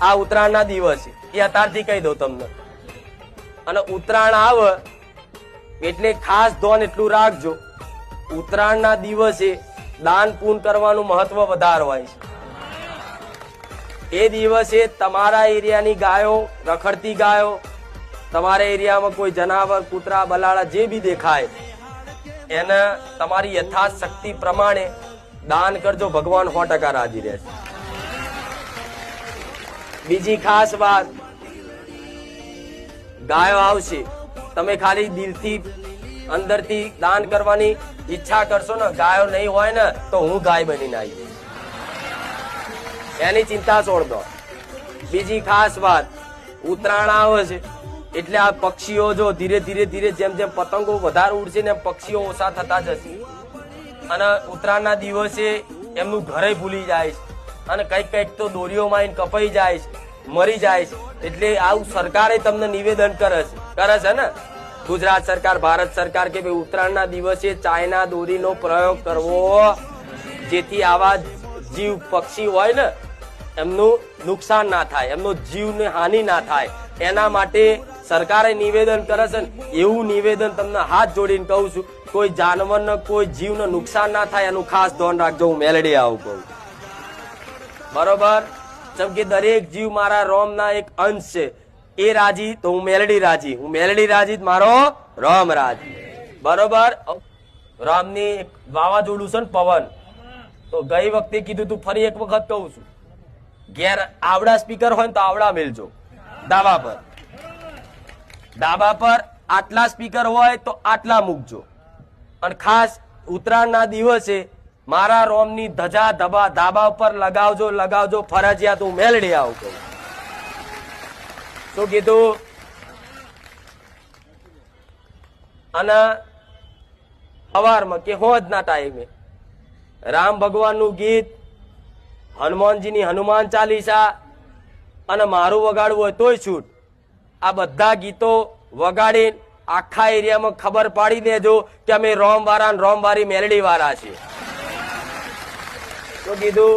આ ઉત્તરાયણના દિવસે એ અત્યારથી કહી દઉં તમને. અને ઉત્તરાયણ આવે એટલે ખાસ ધોન એટલું રાખજો, ઉત્તરાયણના દિવસે દાન પૂન કરવાનું મહત્વ વધારે હોય છે. એ દિવસે તમારા એરિયાની ગાયો, રખડતી ગાયો, તમારા એરિયામાં કોઈ જનાવર, કૂતરા, બલાડા જે બી દેખાય એને તમારી યથાશક્તિ પ્રમાણે દાન કરજો. ભગવાન 100% રાજી રહેશે. બીજી ખાસ વાત, ગાયો આવશે, તમે ખાલી દિલથી અંદરથી દાન કરવાની ઈચ્છા કરશો ને, ગાયો નહીં હોય ને તો હું ગાય બનીને આવી, એની ચિંતા છોડ દો. બીજી ખાસ વાત, ઉત્તરાયણ આવે છે એટલે આ પક્ષીઓ જો ધીરે ધીરે ધીરે જેમ જેમ પતંગો વધારે ઉડશે ને પક્ષીઓ ઓછા થતા જશે. અને ઉત્તરાયણના દિવસે એમનું ઘરે ભૂલી જાય છે અને કઈક કઈક તો દોરીઓમાં કપાઈ જાય છે, મરી જાય છે. એટલે આવું સરકારે તમને નિવેદન કરે છે ને, ગુજરાત સરકાર, ભારત સરકાર, કે ભાઈ ઉત્તરાયણના દિવસે ચાઇના દોરીનો પ્રયોગ કરવો, જેથી આવા જીવ પક્ષી હોય ને એમનું નુકસાન ના થાય, એમનો જીવને હાનિ ના થાય, એના માટે સરકારે નિવેદન કરે છે. એવું નિવેદન તમને હાથ જોડીને કહું છું, કોઈ જાનવરને, કોઈ જીવને નુકસાન ના થાય એનું ખાસ ધ્યાન રાખજો. હું મેલડી આવું કહું, બરોબર? જેમ કે દરેક જીવ મારા રોમના એક અંશ છે. એ રાજી તો હું મેલડી રાજી, હું મેલડી રાજી મારો રોમ રાજી, બરોબર? રામની વાવાઝોડું છે ને પવન, તો ગઈ વખતે કીધું તું, ફરી એક વખત કહું છું, ઘેર આવડા સ્પીકર હોય ને તો આવડા મેલજો. ધાબા પર આટલા સ્પીકર હોય તો આટલા મૂકજો. અને ખાસ ઉત્તરાયણના દિવસે મારા રોમની ધજા ધાબા ઉપર લગાવજો ફરજિયાત. હું મેલડી આવું કહું. શું કીધું? અને સવારમાં કે હોજના ટાઈમે રામ ભગવાનનું ગીત, હનુમાનજીની હનુમાન ચાલીસા અને મારું વગાડવું હોય તોય છૂટ, આ બધા ગીતો વગાડી આખા એરિયામાં ખબર પાડી દેજો કે અમે રોમવાળા રોમવારી મેલડી વાળા છીએ. શું કીધું?